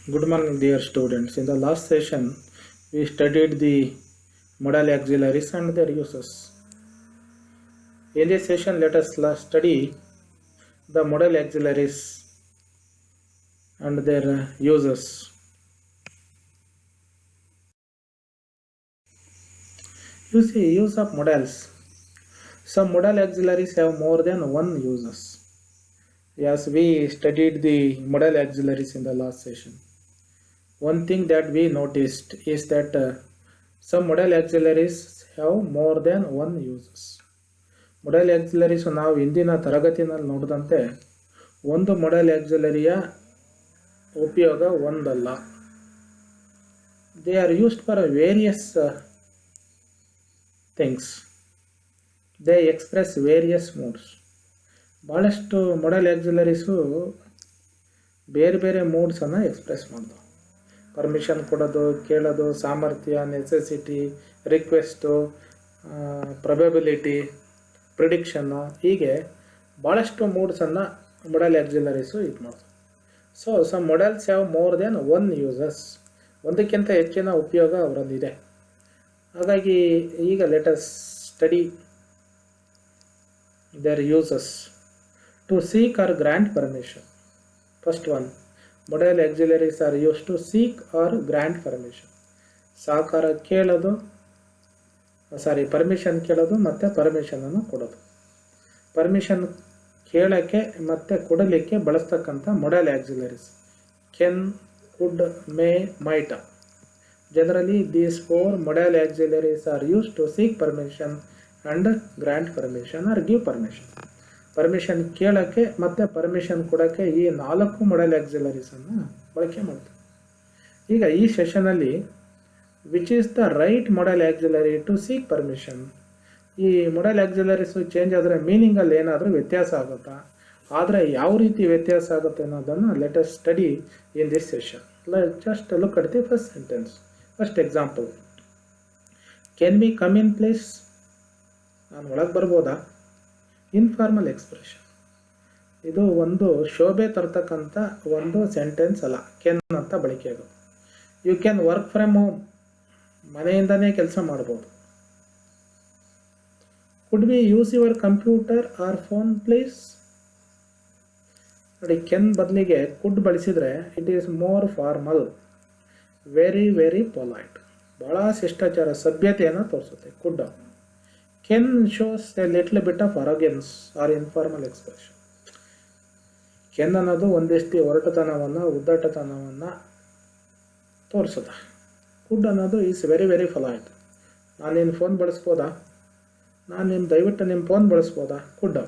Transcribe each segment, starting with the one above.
Good morning, dear students. In the last session, we studied the modal auxiliaries and their uses. In this session, let us study the modal auxiliaries and their uses. You see, use of modals. Some modal auxiliaries have more than one uses. Yes, we studied the modal auxiliaries in the last session. One thing that we noticed is that some modal auxiliaries have more than one uses. Modal auxiliaries ನಾವು ಇಂದಿನ ತರಗತಿನಲ್ಲಿ ನೋಡಿದಂತೆ ಒಂದು modal ಆಕ್ಸಿಲರಿಯ ಉಪಯೋಗ ಒಂದಲ್ಲ. They are used for various things. They express various moods. ಭಾಳಷ್ಟು modal ಆಕ್ಸಿಲರೀಸು ಬೇರೆ ಬೇರೆ ಮೂಡ್ಸನ್ನು express ಮಾಡೋದು. ಪರ್ಮಿಷನ್ ಕೊಡೋದು, ಕೇಳೋದು, ಸಾಮರ್ಥ್ಯ, ನೆಸೆಸಿಟಿ, ರಿಕ್ವೆಸ್ಟು, ಪ್ರೊಬೆಬಿಲಿಟಿ, ಪ್ರಿಡಿಕ್ಷನ್ನು, ಹೀಗೆ ಭಾಳಷ್ಟು ಮೂಡ್ಸನ್ನು ಮೊಡಲ್ ಆಕ್ಸಿಲರೀಸು ಇದು ಮಾಡೋದು. So some modals have more than one uses. ಒಂದಕ್ಕಿಂತ ಹೆಚ್ಚಿನ ಉಪಯೋಗ ಅವರಲ್ಲಿದೆ. ಹಾಗಾಗಿ ಈಗ let us study their uses. To seek or grant permission. First one, modal auxiliaries are use to seek or grant permission. ಸಹಕಾರ ಕೇಳೋದು, ಪರ್ಮಿಷನ್ ಕೇಳೋದು ಮತ್ತು ಪರ್ಮಿಷನನ್ನು ಕೊಡೋದು. ಪರ್ಮಿಷನ್ ಕೇಳೋಕ್ಕೆ ಮತ್ತು ಕೊಡಲಿಕ್ಕೆ ಬಳಸ್ತಕ್ಕಂಥ modal auxiliaries can, could, may, might. Generally these four modal auxiliaries are use to seek permission and grant permission or give permission. Permission ಕೇಳೋಕ್ಕೆ ಮತ್ತು ಪರ್ಮಿಷನ್ ಕೊಡೋಕ್ಕೆ ಈ 4 ಮೊಡಲ್ ಆಕ್ಸಿಲರೀಸನ್ನು ಬಳಕೆ ಮಾಡ್ತಾರೆ. ಈಗ ಈ ಸೆಷನಲ್ಲಿ which is the right modal auxiliary to seek permission. ಈ ಮೊಡಲ್ ಆಕ್ಸಿಲರೀಸು ಚೇಂಜ್ ಆದರೆ ಮೀನಿಂಗಲ್ಲಿ ಏನಾದರೂ ವ್ಯತ್ಯಾಸ ಆಗುತ್ತಾ? ಆದರೆ ಯಾವ ರೀತಿ ವ್ಯತ್ಯಾಸ ಆಗುತ್ತೆ ಅನ್ನೋದನ್ನು let us study in this session. Just look at the first sentence. First example, can be come in place. ನಾನು ಒಳಗೆ ಬರ್ಬೋದಾ? Informal expression. ಇದು ಒಂದು ಶೋಭೆ ತರ್ತಕ್ಕಂಥ ಒಂದು ಸೆಂಟೆನ್ಸ್ ಅಲ್ಲ, ಕೆನ್ ಅಂತ ಬಳಕೆ ಆಗೋದು. You can work from home. ಮನೆಯಿಂದನೇ ಕೆಲಸ ಮಾಡ್ಬೋದು. Could be use your computer or phone please. ನೋಡಿ, ಕೆನ್ ಬದಲಿಗೆ ಕುಡ್ ಬಳಸಿದರೆ it is more formal, very very polite. ಭಾಳ ಶಿಷ್ಟಾಚಾರ, ಸಭ್ಯತೆಯನ್ನು ತೋರಿಸುತ್ತೆ could. Can shows a little bit of arrogance or informal expression. Can ಅನ್ನೋದು ಒಂದಿಷ್ಟು ಒರಟುತನವನ್ನು, ಉದ್ದಟತನವನ್ನು ತೋರಿಸುತ್ತೆ. ಕುಡ್ ಅನ್ನೋದು ಈಸ್ ವೆರಿ ವೆರಿ ಪೊಲೈಟ್. ನಾನು ನಿನ್ನ ಫೋನ್ ಬಳಸ್ಬೋದಾ? ದಯವಿಟ್ಟು ನಿಮ್ಮ ಫೋನ್ ಬಳಸ್ಬೋದಾ? Could.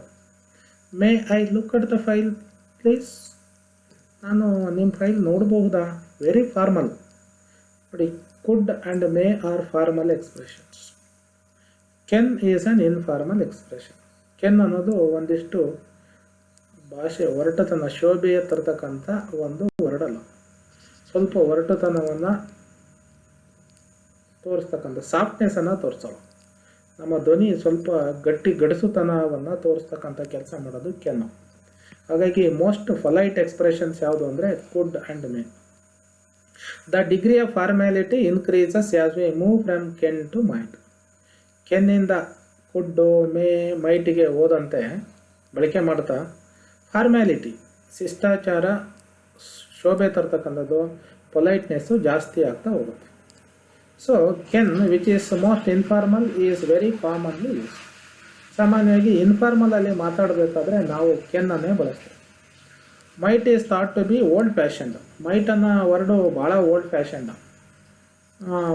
May I look at the file please. ನಾನು ನಿಮ್ಮ ಫೈಲ್ ನೋಡಬಹುದಾ? Very formal. ನೋಡಿ, could and may are formal expressions. Can is an informal expression. Can ಅನ್ನೋದು ಒಂದಿಷ್ಟು ಭಾಷೆ ಒರಟತನ, ಶೋಭೆಯ ತರ್ತಕ್ಕಂಥ ಒಂದು ವರ್ಡಲ್ಲ. ಸ್ವಲ್ಪ ಒರಟುತನವನ್ನು ತೋರಿಸ್ತಕ್ಕಂಥ, ಸಾಫ್ಟ್ನೆಸ್ಸನ್ನು ತೋರಿಸೋಲ್ಲ. ನಮ್ಮ ಧ್ವನಿ ಸ್ವಲ್ಪ ಗಡಸುತನವನ್ನು ತೋರಿಸ್ತಕ್ಕಂಥ ಕೆಲಸ ಮಾಡೋದು ಕೆನ್ನು. ಹಾಗಾಗಿ ಮೋಸ್ಟ್ ಪೊಲೈಟ್ ಎಕ್ಸ್ಪ್ರೆಷನ್ಸ್ ಯಾವುದು ಅಂದರೆ could and may. The degree of formality increases as we move from can to might. ಕೆನ್ನಿಂದ ಕುಡ್ಡು, ಮೇ, ಮೈಟಿಗೆ ಹೋದಂತೆ ಬಳಕೆ ಮಾಡ್ತಾ ಫಾರ್ಮ್ಯಾಲಿಟಿ, ಶಿಷ್ಟಾಚಾರ, ಶೋಭೆ ತರ್ತಕ್ಕಂಥದ್ದು, ಪೊಲೈಟ್ನೆಸ್ಸು ಜಾಸ್ತಿ ಆಗ್ತಾ ಹೋಗುತ್ತೆ. So can which is most informal is very commonly use. ಸಾಮಾನ್ಯವಾಗಿ ಇನ್ಫಾರ್ಮಲಲ್ಲಿ ಮಾತಾಡಬೇಕಾದ್ರೆ ನಾವು ಕೆನ್ನನ್ನೇ ಬಳಸ್ತೇವೆ. Might is thought to be old fashioned. Might ಅನ್ನೋ ವರ್ಡು ಭಾಳ old fashioned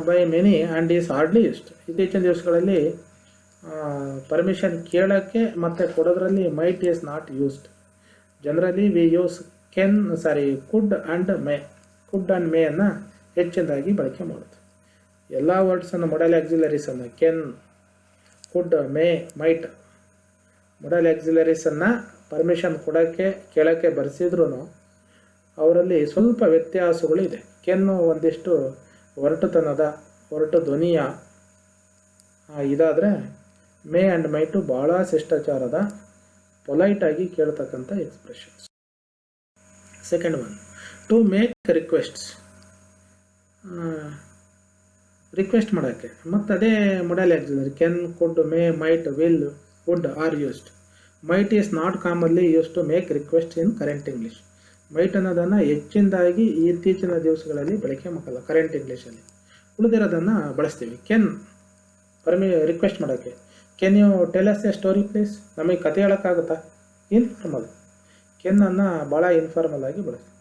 by many and is hardly used. ಇತ್ತೀಚಿನ ದಿವಸಗಳಲ್ಲಿ ಪರ್ಮಿಷನ್ ಕೇಳೋಕ್ಕೆ ಮತ್ತು ಕೊಡೋದ್ರಲ್ಲಿ might is not used. Generally we use could and may. Could and may ಅನ್ನು ಹೆಚ್ಚಿನದಾಗಿ ಬಳಕೆ ಮಾಡೋದು. ಎಲ್ಲ ವರ್ಡ್ಸನ್ನು ಮೊಡಲ್ ಆಕ್ಸಿಲರೀಸನ್ನು can, could, may, mite modal ಆಕ್ಸಿಲರೀಸನ್ನು permission ಕೊಡೋಕ್ಕೆ ಕೇಳೋಕ್ಕೆ ಬರೆಸಿದ್ರೂ ಅವರಲ್ಲಿ ಸ್ವಲ್ಪ ವ್ಯತ್ಯಾಸಗಳು ಇದೆ. ಕೆನ್ನು ಒಂದಿಷ್ಟು ಒರಟುತನದ, ಒರಟು ಧ್ವನಿಯ ಇದಾದರೆ ಮೇ ಆ್ಯಂಡ್ ಮೈಟು ಭಾಳ ಶಿಷ್ಟಾಚಾರದ, ಪೊಲೈಟಾಗಿ ಕೇಳ್ತಕ್ಕಂಥ expressions. Second one, to make requests, request ಮಾಡೋಕ್ಕೆ. ಮತ್ತು ಅದೇ modal auxiliary can, could, may, might, will, would are used. Might is not commonly use to make request in current English. Might ಅನ್ನೋದನ್ನು ಹೆಚ್ಚಿನದಾಗಿ ಇತ್ತೀಚಿನ ದಿವಸಗಳಲ್ಲಿ ಬಳಕೆ ಮಾಡಲ್ಲ ಕರೆಂಟ್ ಇಂಗ್ಲೀಷಲ್ಲಿ. ಉಳಿದಿರೋದನ್ನು ಬಳಸ್ತೀವಿ. ಕೆನ್ ರಿಕ್ವೆಸ್ಟ್ ಮಾಡೋಕ್ಕೆ. Can you tell us a story please? ನಮಗೆ ಕತೆ ಹೇಳೋಕ್ಕಾಗುತ್ತಾ? ಇನ್ಫಾರ್ಮಲ್. ಕೆನ್ನನ್ನು ಭಾಳ ಇನ್ಫಾರ್ಮಲ್ ಆಗಿ ಬಳಸ್ತೀವಿ.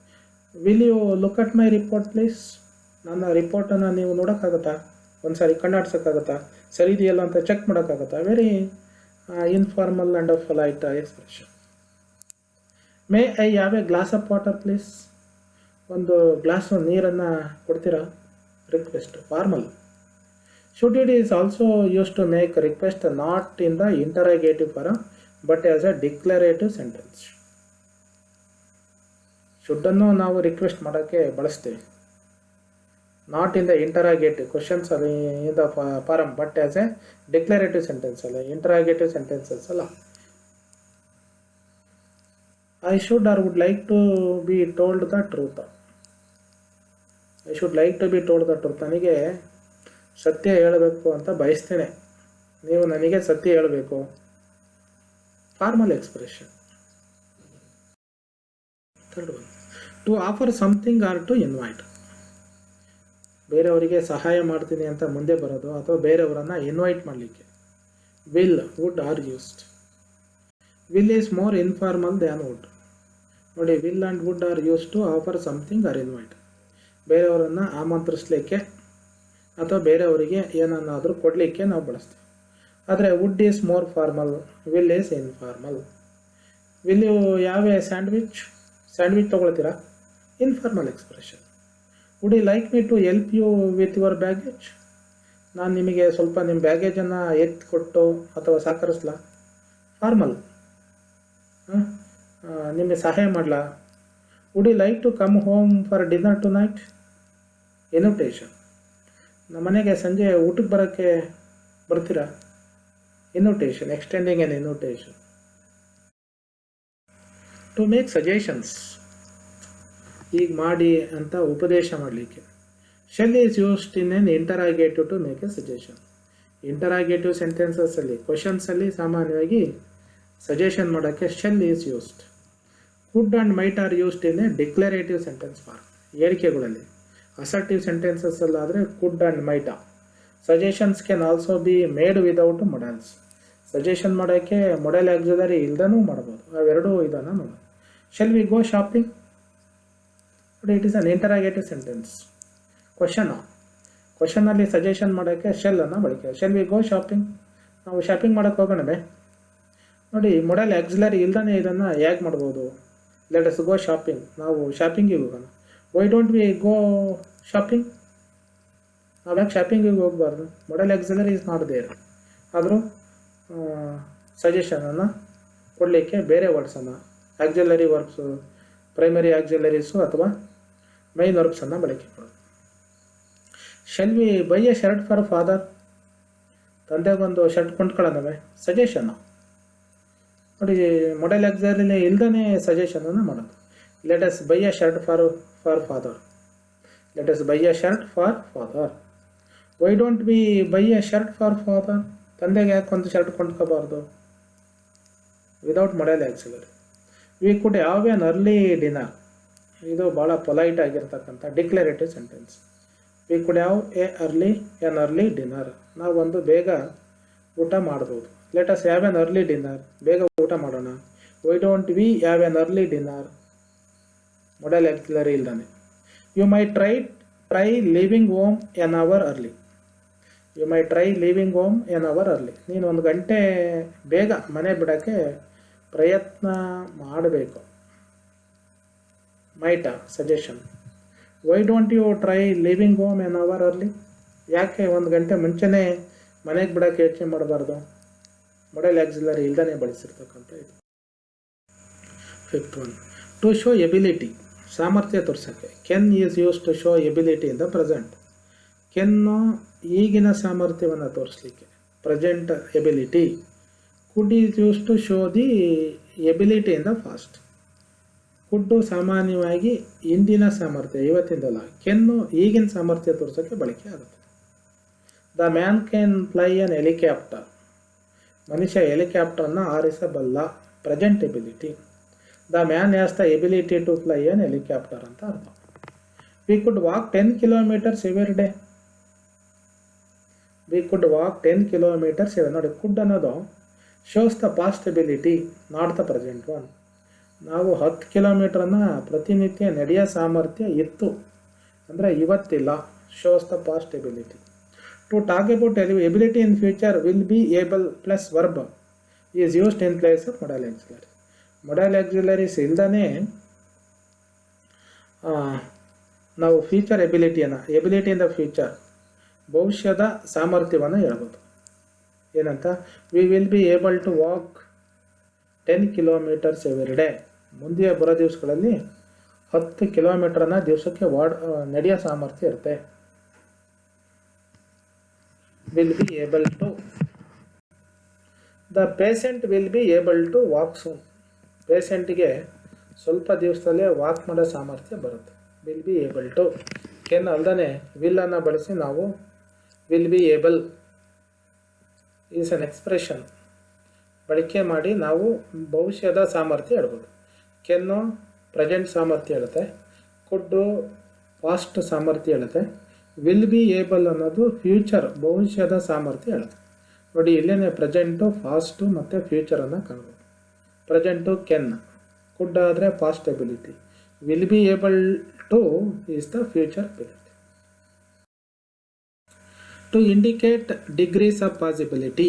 Will you look at my report please? ನನ್ನ ರಿಪೋರ್ಟನ್ನು ನೀವು ನೋಡೋಕ್ಕಾಗುತ್ತಾ? ಒಂದು ಸಾರಿ ಕಣ್ಣಾಡ್ಸೋಕ್ಕಾಗುತ್ತಾ? ಸರಿ ಇದೆಯಲ್ಲ ಅಂತ ಚೆಕ್ ಮಾಡೋಕ್ಕಾಗುತ್ತಾ? Very informal and polite expression. May I have a glass of water please? ಒಂದು ಗ್ಲಾಸು ನೀರನ್ನು ಕೊಡ್ತೀರಾ? Request, formal. Should it is also use to make request not in the interrogative form but as a declarative sentence. ಶುಡ್ಡನ್ನು ನಾವು request ಮಾಡೋಕ್ಕೆ ಬಳಸ್ತೀವಿ. Not in the interrogative questions ಅಲ್ಲಿ in the form but as a declarative sentence ಅಲ್ಲ, interrogative sentences ಅಲ್ಲ. I should or would like to be told the truth. I should like to be told the truth. ನನಗೆ ಸತ್ಯ ಹೇಳಬೇಕು ಅಂತ ಬಯಸ್ತೇನೆ, ನೀವು ನನಗೆ ಸತ್ಯ ಹೇಳಬೇಕು. Formal expression. Third one, to offer something or to invite. ಬೇರೆಯವರಿಗೆ ಸಹಾಯ ಮಾಡ್ತೀನಿ ಅಂತ ಮುಂದೆ ಬರೋದು ಅಥವಾ ಬೇರೆಯವರನ್ನು ಇನ್ವೈಟ್ ಮಾಡಲಿಕ್ಕೆ. Will, would are used. Will is more informal than would. ನೋಡಿ, will and would are use to offer something or invite. ಬೇರೆಯವರನ್ನು ಆಮಂತ್ರಿಸಲಿಕ್ಕೆ ಅಥವಾ ಬೇರೆಯವರಿಗೆ ಏನನ್ನಾದರೂ ಕೊಡಲಿಕ್ಕೆ ನಾವು ಬಳಸ್ತೀವಿ. ಆದರೆ would is more formal, will is informal. Will you have a sandwich? Sandwich ತೊಗೊಳ್ತೀರಾ? Informal expression. Would you like me to help you with your baggage? ನಾನು ನಿಮಗೆ ಸ್ವಲ್ಪ ನಿಮ್ಮ ಬ್ಯಾಗೇಜನ್ನು ಎತ್ತಿ ಕೊಟ್ಟು ಅಥವಾ ಸಹಕರಿಸ್ಲಾ? ಫಾರ್ಮಲ್. ನಿಮಗೆ ಸಹಾಯ ಮಾಡಲಾ? Would you like to come home for dinner tonight? Invitation. ನಮ್ಮ ಮನೆಗೆ ಸಂಜೆ ಊಟಕ್ಕೆ ಬರೋಕ್ಕೆ ಬರ್ತೀರಾ? Invitation, extending an invitation. To make suggestions, ಈಗ ಮಾಡಿ ಅಂತ ಉಪದೇಶ ಮಾಡಲಿಕ್ಕೆ. Shall is used in an interrogative to make a suggestion. Interrogative ಸೆಂಟೆನ್ಸಸ್ಸಲ್ಲಿ, ಕ್ವಶನ್ಸಲ್ಲಿ ಸಾಮಾನ್ಯವಾಗಿ ಸಜೆಷನ್ ಮಾಡೋಕ್ಕೆ shall is used. Could and might are used in a declarative sentence form. ಹೇಳಿಕೆಗಳಲ್ಲಿ ಅಸರ್ಟಿವ್ ಸೆಂಟೆನ್ಸಸ್ಸಲ್ಲಾದರೆ could and might. Suggestions can also be made without modals. Suggestion ಮಾಡೋಕ್ಕೆ modal auxiliary ಇಲ್ದನೂ ಮಾಡ್ಬೋದು. ಅವೆರಡೂ ಇದನ್ನು ನೋಡೋದು. Shall we go shopping? It is an interrogative sentence. ಕ್ವಶನಲ್ಲಿ suggestion ಮಾಡೋಕ್ಕೆ ಶೆಲ್ಲನ್ನು ಬಳಕೆ. Shall we go shopping? ನಾವು ಶಾಪಿಂಗ್ ಮಾಡೋಕ್ಕೆ ಹೋಗೋಣವೇ? ನೋಡಿ, ಮೊಡಲ್ ಆಕ್ಸಿಲರಿ ಇಲ್ದೇ ಇದನ್ನು ಹೇಗೆ ಮಾಡ್ಬೋದು? Let us go shopping. ನಾವು ಶಾಪಿಂಗಿಗೆ ಹೋಗೋಣ. Why don't we go shopping? ನಾವು ಯಾಕೆ ಶಾಪಿಂಗಿಗೆ ಹೋಗಬಾರ್ದು? Modal auxiliary is not there. ಆದರೂ ಸಜೆಷನನ್ನು ಕೊಡಲಿಕ್ಕೆ ಬೇರೆ ವರ್ಡ್ಸನ್ನು, ಆಕ್ಸಿಲರಿ ವರ್ಬ್ಸು, ಪ್ರೈಮರಿ ಆಕ್ಸಿಲರೀಸು ಅಥವಾ ಮೈನ್ ವರ್ಬ್ಸನ್ನು ಬಳಕೆ ಮಾಡೋದು. Shall we buy a shirt for father? ತಂದೆಗೊಂದು ಶರ್ಟ್ ಕೊಂಡ್ಕೊಳ್ಳೋಣವೇ? ಸಜೆಷನ್ನು. ನೋಡಿ, ಮೊಡಲ್ ಆಕ್ಸಿಲರಿ ಇಲ್ದೇ ಸಜೆಷನನ್ನು ಮಾಡೋದು. Let us buy a shirt for father. Let us buy a shirt for father. Why don't we buy a shirt for father? ತಂದೆಗೆ ಯಾಕೆ ಒಂದು ಶರ್ಟ್ ಕೊಂಡ್ಕೋಬಾರ್ದು? Without modal auxiliary. We could have an early dinner. ಇದು ಭಾಳ polite ಆಗಿರ್ತಕ್ಕಂಥ declarative sentence. We could have an early dinner. ನಾವೊಂದು ಬೇಗ ಊಟ ಮಾಡ್ಬೋದು. Let us have an early dinner. ಬೇಗ ಊಟ ಮಾಡೋಣ. Why don't we have an early dinner? Modal auxiliary ಇಲ್ದಾನೆ. You might try leaving home an hour early. You might try leaving home an hour early. ನೀನು 1 ಗಂಟೆ ಬೇಗ ಮನೆ ಬಿಡೋಕ್ಕೆ ಪ್ರಯತ್ನ ಮಾಡಬೇಕು. Might, suggestion. Why don't you try leaving home an hour early? ಯಾಕೆ 1 ಗಂಟೆ ಮುಂಚೆನೇ ಮನೆಗೆ ಬಿಡೋಕ್ಕೆ ಯೋಚನೆ ಮಾಡಬಾರ್ದು? ಮೊಡಲ್ ಆಕ್ಸಿಲರಿ ಇಲ್ದೇ ಬಳಸಿರ್ತಕ್ಕಂಥ ಇದು. Fifth one, to show ability. ಸಾಮರ್ಥ್ಯ ತೋರಿಸೋಕ್ಕೆ. Can is use to show ability in the present. Can ಈಗಿನ ಸಾಮರ್ಥ್ಯವನ್ನು ತೋರಿಸಲಿಕ್ಕೆ, present ability. Could is use to show the ability in the past. Could ಸಾಮಾನ್ಯವಾಗಿ ಇಂದಿನ ಸಾಮರ್ಥ್ಯ, ಇವತ್ತಿಂದಲ್ಲ, ಕೆನ್ನು ಈಗಿನ ಸಾಮರ್ಥ್ಯ ತೋರಿಸೋಕ್ಕೆ ಬಳಕೆ ಆಗುತ್ತೆ. The man can fly an helicopter, ಮನುಷ್ಯ ಹೆಲಿಕಾಪ್ಟರ್ನ ಹಾರಿಸಬಲ್ಲ, present ability. The man has the ability to fly an helicopter ಅಂತ ಅರ್ಥ. We could walk 10 kilometres every day. We could walk 10 kilometres every. ನೋಡಿ, ಕುಡ್ ಅನ್ನೋದು shows the past ability, not the present one. ನಾವು 10 ಕಿಲೋಮೀಟ್ರನ್ನು ಪ್ರತಿನಿತ್ಯ ನಡೆಯೋ ಸಾಮರ್ಥ್ಯ ಇತ್ತು, ಅಂದರೆ ಇವತ್ತಿಲ್ಲ. Shows the past ability. To talk about ability in future, will be able plus verb is used in place of modal auxiliary. Modal auxiliaries ಇಲ್ದೇ ನಾವು future ability in the future, ಭವಿಷ್ಯದ ಸಾಮರ್ಥ್ಯವನ್ನು ಹೇಳ್ಬೋದು. ಏನಂತ? We will be able to walk 10 kilometres every day. ಮುಂದೆ ಬರೋ ದಿವಸಗಳಲ್ಲಿ 10 ಕಿಲೋಮೀಟ್ರನ್ನ ದಿವಸಕ್ಕೆ ನಡೆಯೋ ಸಾಮರ್ಥ್ಯ ಇರುತ್ತೆ. Will be able to. The patient will be able to walk soon. ಪೇಷಂಟ್ಗೆ ಸ್ವಲ್ಪ ದಿವಸದಲ್ಲೇ ವಾಕ್ ಮಾಡೋ ಸಾಮರ್ಥ್ಯ ಬರುತ್ತೆ. Will be able to. Can ಅಲ್ದೇ ವಿಲ್ಲನ್ನು ಬಳಸಿ ನಾವು will be Abel is an expression ಬಳಕೆ ಮಾಡಿ ನಾವು ಭವಿಷ್ಯದ ಸಾಮರ್ಥ್ಯ ಹೇಳ್ಬೋದು. ಕೆನ್ನು ಪ್ರೆಸೆಂಟ್ ಸಾಮರ್ಥ್ಯ ಹೇಳುತ್ತೆ, ಕುಡ್ಡು ಪಾಸ್ಟ್ ಸಾಮರ್ಥ್ಯ ಹೇಳುತ್ತೆ, ವಿಲ್ ಬಿ ಏಬಲ್ ಅನ್ನೋದು ಫ್ಯೂಚರ್ ಭವಿಷ್ಯದ ಸಾಮರ್ಥ್ಯ ಹೇಳುತ್ತೆ. ನೋಡಿ, ಇಲ್ಲೇ ಪ್ರೆಸೆಂಟು, ಫಾಸ್ಟು ಮತ್ತು ಫ್ಯೂಚರನ್ನು ಕಾಣ್ಬೋದು. ಪ್ರೆಸೆಂಟು ಕೆನ್, ಕುಡ್ ಆದರೆ past ability, will be able to is the future ability. To indicate degrees of possibility,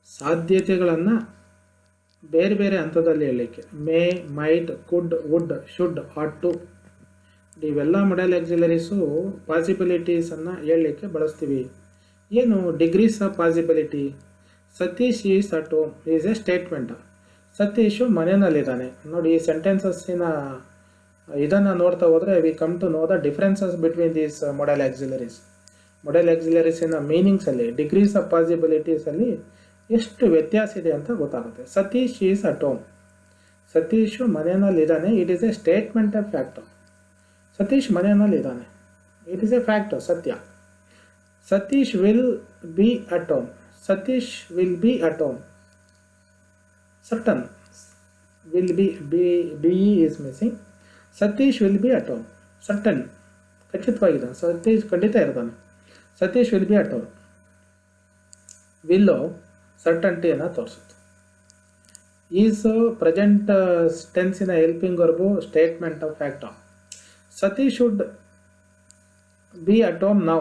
ಸಾಧ್ಯತೆಗಳನ್ನು ಬೇರೆ ಬೇರೆ ಹಂತದಲ್ಲಿ ಹೇಳಲಿಕ್ಕೆ. May, might, could, would, should, ought to, ಇವೆಲ್ಲ ಮೊಡಲ್ ಆಕ್ಸಿಲರೀಸು ಪಾಸಿಬಿಲಿಟೀಸನ್ನು ಹೇಳಲಿಕ್ಕೆ ಬಳಸ್ತೀವಿ. ಏನು degrees of possibility? Satish is at home is a statement. Satish ಮನೆಯಲ್ಲಿದ್ದಾನೆ. ನೋಡಿ, ಈ ಸೆಂಟೆನ್ಸಸ್ಸಿನ ಇದನ್ನು ನೋಡ್ತಾ ಹೋದರೆ we come to know the differences between these modal auxiliaries. Modal ಆಕ್ಸಿಲರೀಸಿನ ಮೀನಿಂಗ್ಸಲ್ಲಿ, ಡಿಗ್ರೀಸ್ ಆಫ್ ಪಾಸಿಬಿಲಿಟೀಸಲ್ಲಿ ಎಷ್ಟು ವ್ಯತ್ಯಾಸ ಇದೆ ಅಂತ ಗೊತ್ತಾಗುತ್ತೆ. Satish is at home, Satish ಮನೆಯಲ್ಲಿದ್ದಾನೆ. It is a statement of fact. Satish ಮನೆಯಲ್ಲಿದ್ದಾನೆ, ಇಟ್ ಈಸ್ ಎ ಫ್ಯಾಕ್ಟ್, ಸತ್ಯ. Satish will be at home, Satish will be at home. Certain, will be is missing. Satish will be at home, certain, ಖಚಿತವಾಗಿದ್ದಾನೆ, ಸತೀಶ್ ಖಂಡಿತ ಇರ್ತಾನೆ. Satish will be at home. Will ಸರ್ಟನ್ಟಿಯನ್ನು ತೋರಿಸುತ್ತೆ. Is present ಟೆನ್ಸಿನ helping verb, statement of fact. Satish should be at home now.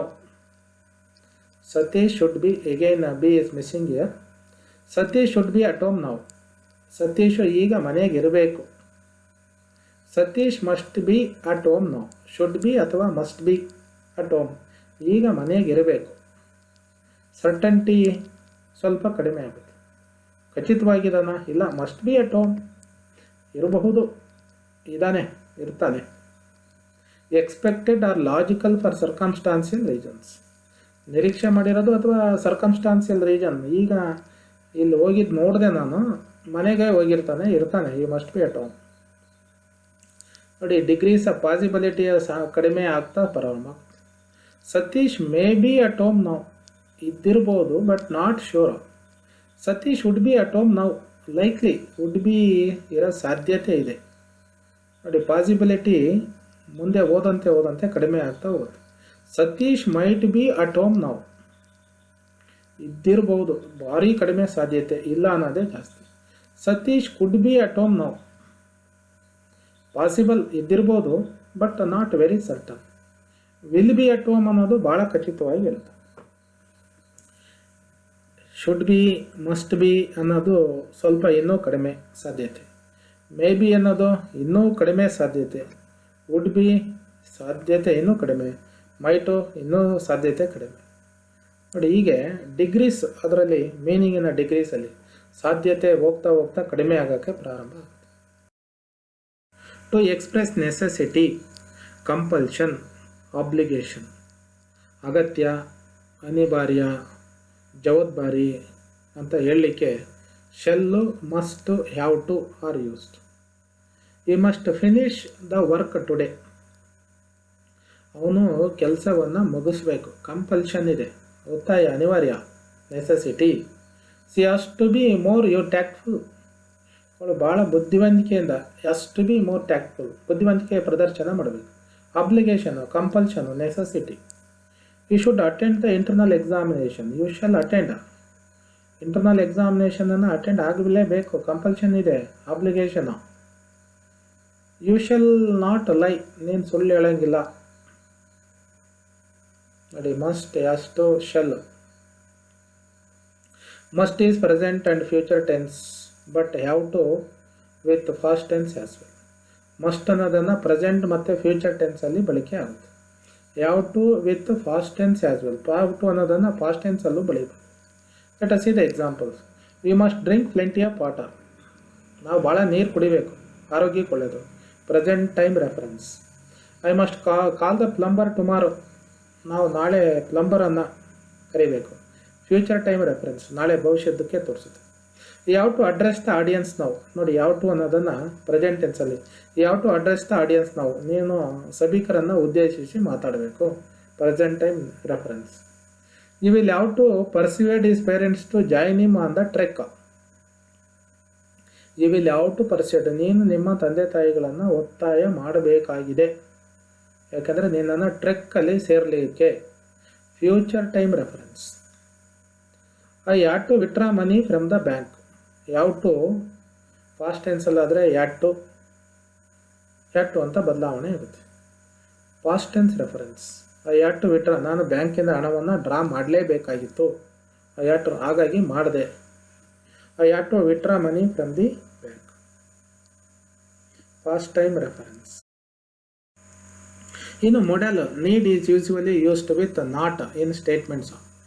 Satish should be, again be is missing here. Satish should be at home now. Satish ಈಗ ಮನೆಗಿರಬೇಕು. Satish must be at home now. Should be ಅಥವಾ must be at home, ಈಗ ಮನೆಗಿರಬೇಕು. ಸರ್ಟನ್ಟಿ ಸ್ವಲ್ಪ ಕಡಿಮೆ ಆಗುತ್ತೆ. ಖಚಿತವಾಗಿದ್ದಾನ? ಇಲ್ಲ, must be at home, ಇರಬಹುದು, ಇದ್ದಾನೆ, ಇರ್ತಾನೆ. Expected or logical for circumstantial reasons. ನಿರೀಕ್ಷೆ ಮಾಡಿರೋದು ಅಥವಾ ಸರ್ಕಮ್ಸ್ಟಾನ್ಸಿಯಲ್ ರೀಸನ್. ಈಗ ಇಲ್ಲಿ ಹೋಗಿದ್ದು ನೋಡಿದೆ ನಾನು, ಮನೆಗೆ ಹೋಗಿರ್ತಾನೆ, ಇರ್ತಾನೆ. ಈ ಮಸ್ಟ್ ಬಿ ಅಟ್ ಹೋಮ್. ನೋಡಿ, ಡಿಗ್ರೀಸ್ ಆಫ್ ಪಾಸಿಬಿಲಿಟಿಯ ಕಡಿಮೆ ಆಗ್ತಾ ಪ್ರಾರಂಭ. Satish may be at home now, ಇದ್ದಿರ್ಬೋದು but not sure. Satish would be at home now, likely, would be ಇರೋ ಸಾಧ್ಯತೆ ಇದೆ. ನೋಡಿ, ಪಾಸಿಬಿಲಿಟಿ ಮುಂದೆ ಹೋದಂತೆ ಕಡಿಮೆ ಆಗ್ತಾ ಹೋಗುತ್ತೆ. Satish might be at home now, ಇದ್ದಿರ್ಬೋದು, ಭಾರಿ ಕಡಿಮೆ ಸಾಧ್ಯತೆ, ಇಲ್ಲ ಅನ್ನೋದೇ ಜಾಸ್ತಿ. Satish could be at home now, possible, ಇದ್ದಿರ್ಬೋದು but not very certain. Will be at home ಅನ್ನೋದು ಭಾಳ ಖಚಿತವಾಗಿ ಇರುತ್ತೆ. ಶುಡ್ ಬಿ, ಮಸ್ಟ್ ಬಿ ಅನ್ನೋದು ಸ್ವಲ್ಪ ಇನ್ನೂ ಕಡಿಮೆ ಸಾಧ್ಯತೆ. ಮೇ ಬಿ ಅನ್ನೋದು ಇನ್ನೂ ಕಡಿಮೆ ಸಾಧ್ಯತೆ. ವುಡ್ ಬಿ ಸಾಧ್ಯತೆ ಇನ್ನೂ ಕಡಿಮೆ. ಮೈಟು ಇನ್ನೂ ಸಾಧ್ಯತೆ ಕಡಿಮೆ. ನೋಡಿ, ಹೀಗೆ ಡಿಗ್ರೀಸ್, ಅದರಲ್ಲಿ ಮೀನಿಂಗಿನ ಡಿಗ್ರೀಸಲ್ಲಿ ಸಾಧ್ಯತೆ ಹೋಗ್ತಾ ಕಡಿಮೆ ಆಗೋಕ್ಕೆ ಪ್ರಾರಂಭ ಆಗುತ್ತೆ. To express necessity, compulsion, obligation, ಅಗತ್ಯ, ಅನಿವಾರ್ಯ, ಜವಾಬ್ದಾರಿ ಅಂತ ಹೇಳಲಿಕ್ಕೆ shall, must, have to or used. You must finish the work today. ಅವನು ಕೆಲಸವನ್ನು ಮುಗಿಸ್ಬೇಕು. ಕಂಪಲ್ಷನ್ ಇದೆ, ಒತ್ತಾಯ, ಅನಿವಾರ್ಯ, necessity. She has to be more tactful. ಅವಳು ಭಾಳ ಬುದ್ಧಿವಂತಿಕೆಯಿಂದ has to be more tactful, ಬುದ್ಧಿವಂತಿಕೆ ಪ್ರದರ್ಶನ ಮಾಡಬೇಕು. Obligation, compulsion, necessity. You should attend the internal examination. You shall attend. Internal ಎಕ್ಸಾಮಿನೇಷನನ್ನು ಅಟೆಂಡ್ ಆಗಲೇಬೇಕು, ಕಂಪಲ್ಷನ್ ಇದೆ. ಅಬ್ಲಿಗೇಷನು. ಯು ಶಾಲ್ ನಾಟ್ ಲೈ. ನೀನು ಸುಳ್ಳು ಹೇಳೋಂಗಿಲ್ಲ ನೋಡಿ. Must, has to, shall. Must is present and future tense, but have to with past tense as well. Must ಅನ್ನೋದನ್ನು present ಮತ್ತು ಫ್ಯೂಚರ್ ಟೆನ್ಸಲ್ಲಿ ಬಳಕೆ ಆಗುತ್ತೆ. Have to with past tense as well. Have to ಅನ್ನೋದನ್ನು ಫಾಸ್ಟ್ ಟೆನ್ಸಲ್ಲೂ ಬಳೀಬೇಕು. Let us see the examples. We must drink plenty of water. ನಾವು ಭಾಳ ನೀರು ಕುಡಿಬೇಕು, ಆರೋಗ್ಯಕ್ಕೆ ಒಳ್ಳೆಯದು. Present time reference. I must call the plumber tomorrow. ನಾವು ನಾಳೆ ಪ್ಲಂಬರನ್ನು ಕರಿಬೇಕು. ಫ್ಯೂಚರ್ ಟೈಮ್ ರೆಫರೆನ್ಸ್, ನಾಳೆ ಭವಿಷ್ಯದಕ್ಕೆ ತೋರಿಸುತ್ತೆ. ಯಾವ ಟು ಅಡ್ರೆಸ್ ದ ಆಡಿಯನ್ಸ್ ನಾವು. ನೋಡಿ, ಯಾವ ಟು ಅನ್ನೋದನ್ನು ಪ್ರೆಸೆಂಟ್ ಟೆನ್ಸಲ್ಲಿ. ಯಾವ ಟು ಅಡ್ರೆಸ್ ದ ಆಡಿಯನ್ಸ್ ನಾವು. ನೀನು ಸಭಿಕರನ್ನು ಉದ್ದೇಶಿಸಿ ಮಾತಾಡಬೇಕು. Present time reference. You will have to persuade his parents to join him on the trek. You will have to persuade. ನೀನು ನಿಮ್ಮ ತಂದೆ ತಾಯಿಗಳನ್ನು ಒತ್ತಾಯ ಮಾಡಬೇಕಾಗಿದೆ, ಯಾಕಂದರೆ ನಿನ್ನನ್ನು ಟ್ರೆಕ್ಕಲ್ಲಿ ಸೇರಲಿಕ್ಕೆ. Future time reference. I had to withdraw money from the bank. ಯಾವ ಟು ಫಾಸ್ಟ್ ಟೆನ್ಸಲ್ಲಾದರೆ ಹ್ಯಾಡ್ ಟು ಅಂತ ಬದಲಾವಣೆ ಆಗುತ್ತೆ. Past tense reference. I had to withdraw. ನಾನು ಬ್ಯಾಂಕಿಂದ ಹಣವನ್ನು ಡ್ರಾ ಮಾಡಲೇಬೇಕಾಗಿತ್ತು. ಐ ಹ್ಯಾಡ್ ಟು, ಹಾಗಾಗಿ ಮಾಡಿದೆ. I had to withdraw money from the bank. Past time reference. ಇನ್ನು modal. Need is usually used with not in statements.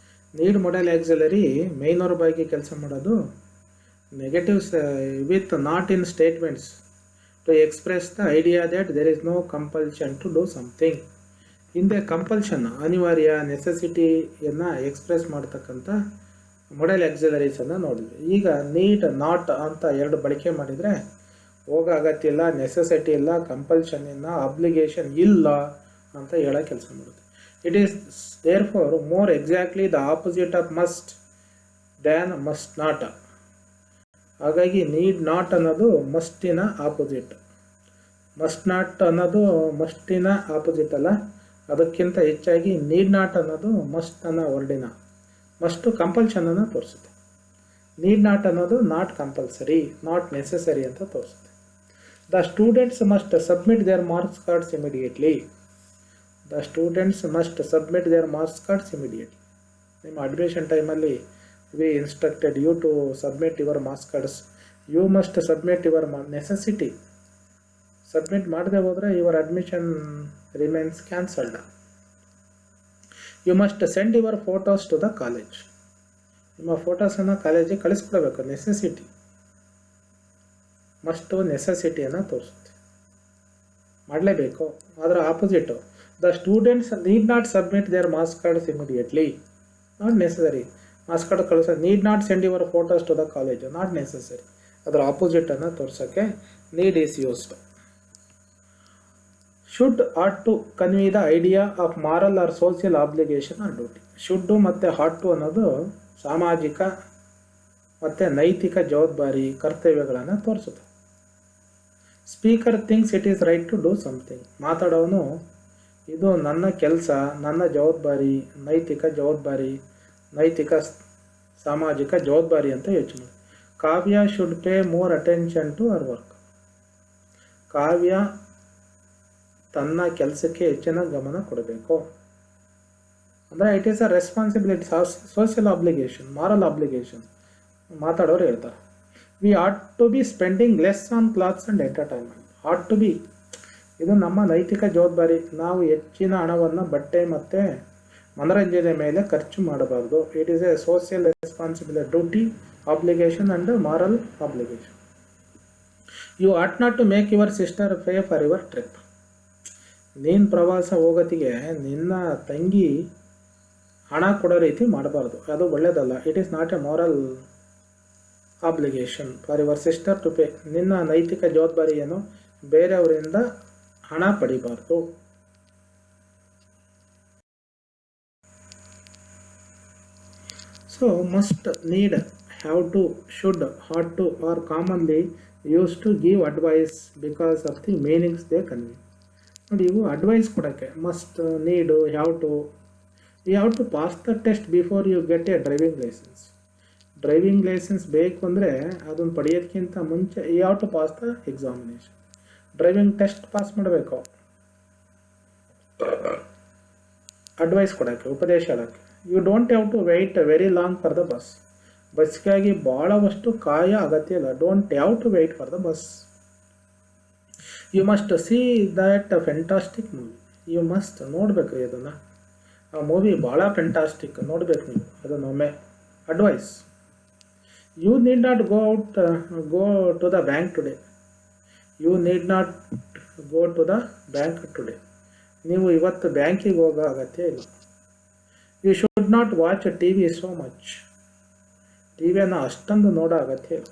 Need modal auxiliary ಮೇಯ್ನವ್ರ ಬಗ್ಗೆ ಕೆಲಸ ಮಾಡೋದು. Negatives with not in statements to express the idea that there is no compulsion to do something. ಹಿಂದೆ compulsion, ಅನಿವಾರ್ಯ, ನೆಸೆಸಿಟಿಯನ್ನು express ಮಾಡ್ತಕ್ಕಂಥ model ಆಕ್ಸಿಲರೀಸನ್ನು ನೋಡಿದ್ವಿ. ಈಗ ನೀಡ್, ನಾಟ್ ಅಂತ ಎರಡು ಬಳಕೆ ಮಾಡಿದರೆ ಹೋಗೋ ಅಗತ್ಯ ಇಲ್ಲ, ನೆಸೆಸಿಟಿ ಇಲ್ಲ, ಕಂಪಲ್ಷನ್ ಇಲ್ಲ, ಅಬ್ಲಿಗೇಷನ್ ಇಲ್ಲ ಅಂತ ಹೇಳೋ ಕೆಲಸ ಮಾಡುತ್ತೆ. It is there for more exactly the opposite of must than must not. ಹಾಗಾಗಿ ನೀಡ್ ನಾಟ್ ಅನ್ನೋದು ಮಸ್ಟಿನ ಆಪೋಸಿಟ್. ಮಸ್ಟ್ ನಾಟ್ ಅನ್ನೋದು ಮಸ್ಟಿನ ಆಪೋಸಿಟ್ ಅಲ್ಲ, ಅದಕ್ಕಿಂತ ಹೆಚ್ಚಾಗಿ ನೀಡ್ ನಾಟ್ ಅನ್ನೋದು ಮಸ್ಟ್ ಅನ್ನೋ ವರ್ಡಿನ. ಮಸ್ಟು ಕಂಪಲ್ಷನನ್ನು ತೋರಿಸುತ್ತೆ. ನೀಡ್ ನಾಟ್ ಅನ್ನೋದು ನಾಟ್ ಕಂಪಲ್ಸರಿ, ನಾಟ್ ನೆಸೆಸರಿ ಅಂತ ತೋರಿಸುತ್ತೆ. The students must submit their marks cards immediately. The students must submit their marks cards immediately. ನಿಮ್ಮ ಅಡ್ಮಿಷನ್ ಟೈಮಲ್ಲಿ we instructed you to submit your marks cards. You must submit your necessity. Submit ಮಾಡದೆ ಹೋದರೆ your admission remains cancelled. You must send your photos to the college. ನಿಮ್ಮ ಫೋಟೋಸನ್ನು ಕಾಲೇಜಿಗೆ ಕಳಿಸ್ಕೊಡ್ಬೇಕು. Necessity. Must ನೆಸೆಸಿಟಿಯನ್ನು ತೋರಿಸುತ್ತೆ, ಮಾಡಲೇಬೇಕು. ಅದರ opposite the students need not submit their marks cards immediately, not necessary. Marks card ಕಳಿಸೋ. Need not send your photos to the college, not necessary. ಅದರ ಆಪೋಸಿಟನ್ನು ತೋರ್ಸೋಕ್ಕೆ need is used. Should ought to convey the idea of moral or social obligation or duty. Should ಮತ್ತು ought to ಅನ್ನೋದು ಸಾಮಾಜಿಕ ಮತ್ತು ನೈತಿಕ ಜವಾಬ್ದಾರಿ, ಕರ್ತವ್ಯಗಳನ್ನು ತೋರಿಸುತ್ತೆ. Speaker thinks it is right to do something. ಮಾತಾಡೋನು ಇದು ನನ್ನ ಕೆಲಸ, ನನ್ನ ಜವಾಬ್ದಾರಿ, ನೈತಿಕ ಜವಾಬ್ದಾರಿ, ನೈತಿಕ ಸಾಮಾಜಿಕ ಜವಾಬ್ದಾರಿ ಅಂತ ಯೋಚನೆ. Kavya should pay more attention to our work. Kavya ತನ್ನ ಕೆಲಸಕ್ಕೆ ಹೆಚ್ಚಿನ ಗಮನ ಕೊಡಬೇಕು. ಅಂದರೆ it is a responsibility, social obligation, moral obligation. ಮಾತಾಡೋರು ಹೇಳ್ತಾರೆ. We ought to be spending less on clothes and entertainment. Ought to be, ಇದು ನಮ್ಮ ನೈತಿಕ ಜವಾಬ್ದಾರಿ. ನಾವು ಹೆಚ್ಚಿನ ಹಣವನ್ನು ಬಟ್ಟೆ ಮತ್ತು ಮನೋರಂಜನೆ ಮೇಲೆ ಖರ್ಚು ಮಾಡಬಾರ್ದು. It is a social responsibility, duty, obligation and moral obligation. You ought not to make your sister pay for your trip. ನೀನು ಪ್ರವಾಸ ಹೋಗೋತ್ತಿಗೆ ನಿನ್ನ ತಂಗಿ ಹಣ ಕೊಡೋ ರೀತಿ ಮಾಡಬಾರ್ದು, ಅದು ಒಳ್ಳೆಯದಲ್ಲ. It is not a moral obligation for your sister to pay. ನಿನ್ನ ನೈತಿಕ ಜವಾಬ್ದಾರಿ ಏನು, ಬೇರೆಯವರಿಂದ ಹಣ ಪಡಿಬಾರ್ದು. So must, need, have to, should, ought to are commonly use to give advice because of the meanings they convey. ನೋಡಿ, ಇವು advice ಕೊಡೋಕ್ಕೆ. Must, need, have to. You have to pass the test before you get a driving license. Driving license ಬೇಕು ಅಂದರೆ ಅದನ್ನು ಪಡೆಯೋದಕ್ಕಿಂತ ಮುಂಚೆ you have to pass the examination. Driving test pass ಮಾಡಬೇಕು. Advice ಕೊಡೋಕ್ಕೆ, ಉಪದೇಶ ಹೇಳೋಕ್ಕೆ. You don't have to wait very long for the bus. ಬಸ್ಗಾಗಿ ಭಾಳವಷ್ಟು ಕಾಯ ಅಗತ್ಯ ಇಲ್ಲ. Don't have to wait for the bus. You must see that fantastic movie. You must, ನೋಡಬೇಕು ಅದನ್ನು. ಆ ಮೂವಿ ಭಾಳ ಫೆಂಟಾಸ್ಟಿಕ್, ನೋಡಬೇಕು ನೀವು ಅದನ್ನೊಮ್ಮೆ. Advice. You need not go to the bank today. You need not go to the bank today. ನೀವು ಇವತ್ತು ಬ್ಯಾಂಕಿಗೆ ಹೋಗೋ ಅಗತ್ಯ ಇಲ್ಲ. You should not watch T V so much. T ವಿಯನ್ನು ಅಷ್ಟೊಂದು ನೋಡೋ ಅಗತ್ಯ ಇಲ್ಲ.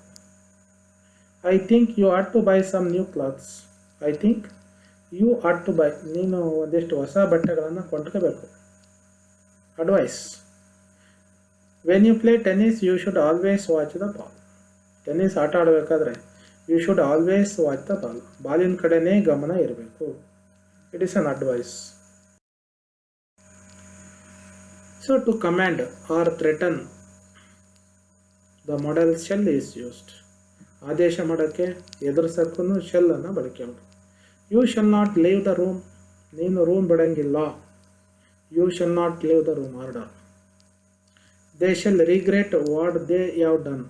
I think you ought to buy some new clothes. I think you ought to buy. ನೀನು ಒಂದಿಷ್ಟು ಹೊಸ ಬಟ್ಟೆಗಳನ್ನು ಕೊಂಡ್ಕೋಬೇಕು. Advice. When you play tennis you should always watch the ball. Tennis ಆಟ ಆಡಬೇಕಾದ್ರೆ you should always watch the ball. ಬಾಲಿನ ಕಡೆನೇ ಗಮನ ಇರಬೇಕು. It is an advice. So to command R threaten the modal shall is used. ಆದೇಶ ಮಾಡೋಕ್ಕೆ, ಎದುರಿಸೋಕ್ಕೂ ಶೆಲ್ಲನ್ನು ಬಳಕೆ ಮಾಡು. You shall not leave the room. ನೀನು ರೂಮ್ ಬಿಡೋಂಗಿಲ್ಲ. You shall not leave the room. Order. They shall regret what they have done.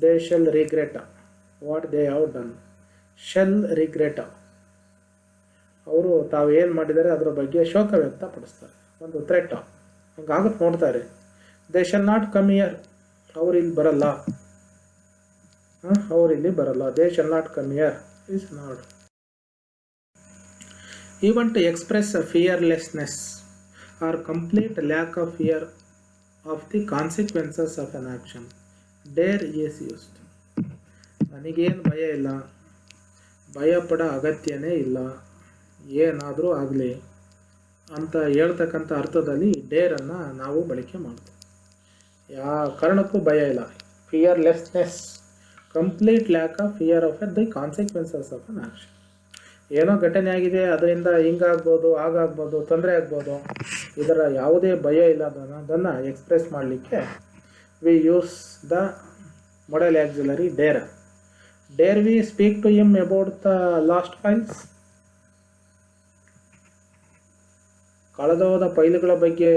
They shall regret what they have done. Shall regret. ಅವರು ತಾವೇನು ಮಾಡಿದ್ದಾರೆ ಅದರ ಬಗ್ಗೆ ಶೋಕ ವ್ಯಕ್ತಪಡಿಸ್ತಾರೆ. ಒಂದು ಥ್ರೆಟ್ ಹಂಗಾಗುತ್ತೆ. ನೋಡ್ತಾರೆ. They shall not come here. ಅವ್ರು ಇಲ್ಲಿ ಬರಲ್ಲ. ಅವ್ರು ಇಲ್ಲಿ ಬರಲ್ಲ. They shall not come here is not. Even to express fearlessness or complete lack of fear of the consequences of an action. Dare is used. ನನಗೇನು ಭಯ ಇಲ್ಲ, ಭಯ ಪಡೋ ಅಗತ್ಯನೇ ಇಲ್ಲ, ಏನಾದರೂ ಆಗಲಿ ಅಂತ ಹೇಳ್ತಕ್ಕಂಥ ಅರ್ಥದಲ್ಲಿ ಡೇರನ್ನು ನಾವು ಬಳಕೆ ಮಾಡ್ತೀವಿ. ಯಾವ ಕಾರಣಕ್ಕೂ ಭಯ ಇಲ್ಲ. Fearlessness, complete lack of fear of the consequences of an action. ಏನೋ ಘಟನೆ ಆಗಿದೆ, ಅದರಿಂದ ಹಿಂಗಾಗ್ಬೋದು, ಆಗಾಗ್ಬೋದು, ತೊಂದರೆ ಆಗ್ಬೋದು, ಇದರ ಯಾವುದೇ ಭಯ ಇಲ್ಲ. ಅದನ್ನು ಎಕ್ಸ್ಪ್ರೆಸ್ ಮಾಡಲಿಕ್ಕೆ we use the modal auxiliary dare. Dare we speak to him about the lost files. ಕಳೆದೋದ ಫೈಲ್ಗಳ ಬಗ್ಗೆ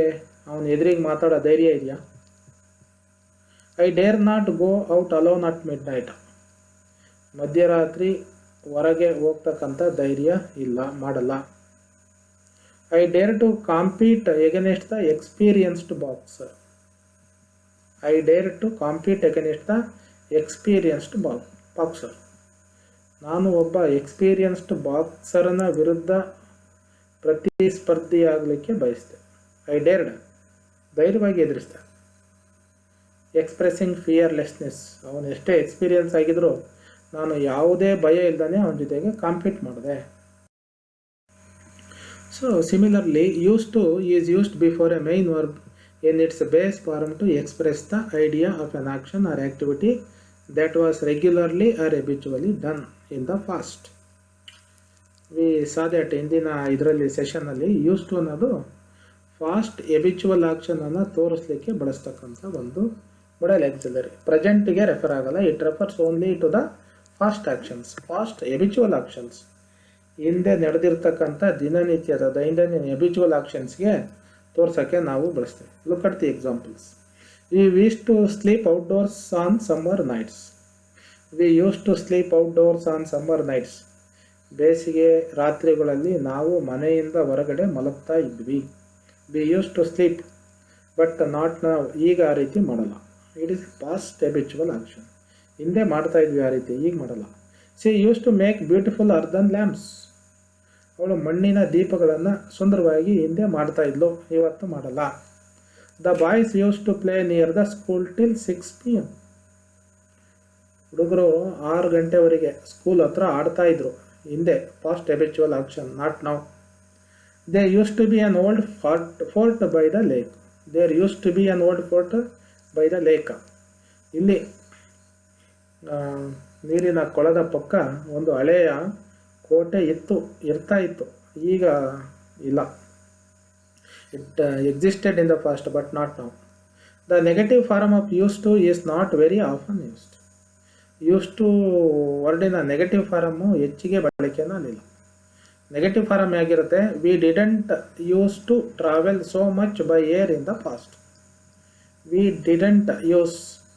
ಅವನು ಎದುರಿಗೆ ಮಾತಾಡೋ ಧೈರ್ಯ ಇದೆಯಾ? I dare not go out alone at midnight. ಮಧ್ಯರಾತ್ರಿ ಹೊರಗೆ ಹೋಗ್ತಕ್ಕಂಥ ಧೈರ್ಯ ಇಲ್ಲ, ಮಾಡಲ್ಲ. I dare to compete against the experienced boxer. I dare to compete against the experienced boxer. ನಾನು ಒಬ್ಬ ಎಕ್ಸ್ಪೀರಿಯನ್ಸ್ಡ್ ಬಾಕ್ಸರ್ನ ವಿರುದ್ಧ ಪ್ರತಿಸ್ಪರ್ಧಿಯಾಗಲಿಕ್ಕೆ ಬಯಸ್ತೆ. ಐ ಡೇರ್ಡ್, ಧೈರ್ಯವಾಗಿ ಎದುರಿಸ್ದೆ. Expressing fearlessness. ಅವನು ಎಷ್ಟೇ ಎಕ್ಸ್ಪೀರಿಯನ್ಸ್ ಆಗಿದ್ರು ನಾನು ಯಾವುದೇ ಭಯ ಇಲ್ದಾನೆ ಅವನ ಜೊತೆಗೆ ಕಾಂಪೀಟ್ ಮಾಡಿದೆ. So similarly use to is used before a main verb in its base form to express the idea of an action or activity that was regularly or habitually done in the past. We saw that ಇಂದಿನ ಇದರಲ್ಲಿ ಸೆಷನ್ನಲ್ಲಿ use to ಅನ್ನೋದು past habitual ಆಕ್ಷನನ್ನು ತೋರಿಸ್ಲಿಕ್ಕೆ ಬಳಸ್ತಕ್ಕಂಥ ಒಂದು modal auxiliary. ಪ್ರೆಸೆಂಟ್ಗೆ refer ಆಗಲ್ಲ. It refers only to the past actions, past habitual actions. ಹಿಂದೆ ನಡೆದಿರ್ತಕ್ಕಂಥ ದಿನನಿತ್ಯದ ದೈನಂದಿನ ಎಬಿಚುವಲ್ ಆಕ್ಷನ್ಸ್ಗೆ ತೋರ್ಸೋಕ್ಕೆ ನಾವು ಬಳಸ್ತೇವೆ. Look at the examples. We used to sleep outdoors on summer nights. We used to sleep outdoors on summer nights. ಬೇಸಿಗೆ ರಾತ್ರಿಗಳಲ್ಲಿ ನಾವು ಮನೆಯಿಂದ ಹೊರಗಡೆ ಮಲಗ್ತಾ ಇದ್ವಿ. We used to sleep but not now. ಈಗ ಆ ರೀತಿ ಮಾಡಲ್ಲ. It is past habitual action. ಹಿಂದೆ ಮಾಡ್ತಾ ಇದ್ವಿ ಆ ರೀತಿ, ಈಗ ಮಾಡಲ್ಲ. She used to make beautiful earthen lamps. ಅವಳು ಮಣ್ಣಿನ ದೀಪಗಳನ್ನು ಸುಂದರವಾಗಿ ಹಿಂದೆ ಮಾಡ್ತಾ ಇದ್ಲು, ಇವತ್ತು ಮಾಡಲ್ಲ. The boys used to play near the school till 6 p.m. ಹುಡುಗರು 6 ಗಂಟೆವರೆಗೆ ಸ್ಕೂಲ್ ಹತ್ರ ಆಡ್ತಾಯಿದ್ರು ಹಿಂದೆ. Past habitual action, not now. There use to be an old fort by the lake. There use to be an old fort by the lake. ಇಲ್ಲಿ ನೀರಿನ ಕೊಳದ ಪಕ್ಕ ಒಂದು ಹಳೆಯ ಕೋಟೆ ಇರ್ತಾ ಇತ್ತು, ಈಗ ಇಲ್ಲ. It existed in the past but not now. The negative form of use to is not very often used. Use to ವರ್ಡಿನ ನೆಗೆಟಿವ್ ಫಾರಮ್ಮು ಹೆಚ್ಚಿಗೆ ಬಳಕೆನಲ್ಲಿಲ್ಲ. ನೆಗೆಟಿವ್ ಫಾರಮ್ ಹೇಗಿರುತ್ತೆ? We didn't use to travel so much by air in the past. We didn't use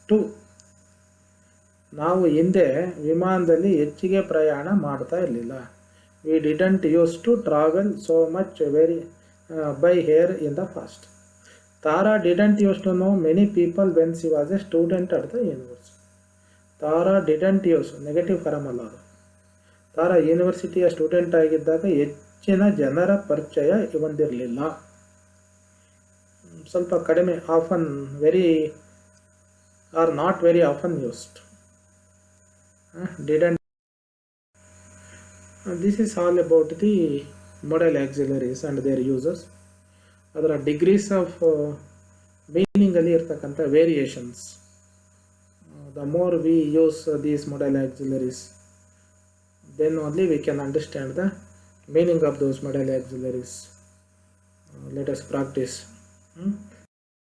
to, ನಾವು ಹಿಂದೆ ವಿಮಾನದಲ್ಲಿ ಹೆಚ್ಚಿಗೆ ಪ್ರಯಾಣ ಮಾಡ್ತಾ ಇರಲಿಲ್ಲ. We didn't use to travel so much by air in the past. ತಾರಾ didn't use to know many people when she was a student at the university. Tara didn't use negative form ಅಲ್ಲ ಅದು. ತಾರಾ ಯೂನಿವರ್ಸಿಟಿಯ ಸ್ಟೂಡೆಂಟ್ ಆಗಿದ್ದಾಗ ಹೆಚ್ಚಿನ ಜನರ ಪರಿಚಯ ಹೊಂದಿರಲಿಲ್ಲ. ಸ್ವಲ್ಪ ಕಡಿಮೆ, often, very or not very often used. Didn't. This is all about the modal auxiliaries and their uses. ಅದರ ಡಿಗ್ರೀಸ್ ಆಫ್ ಮೀನಿಂಗಲ್ಲಿ ಇರ್ತಕ್ಕಂಥ variations. The more we use these modal auxiliaries, then only we can understand the meaning of those modal auxiliaries. Let us practice.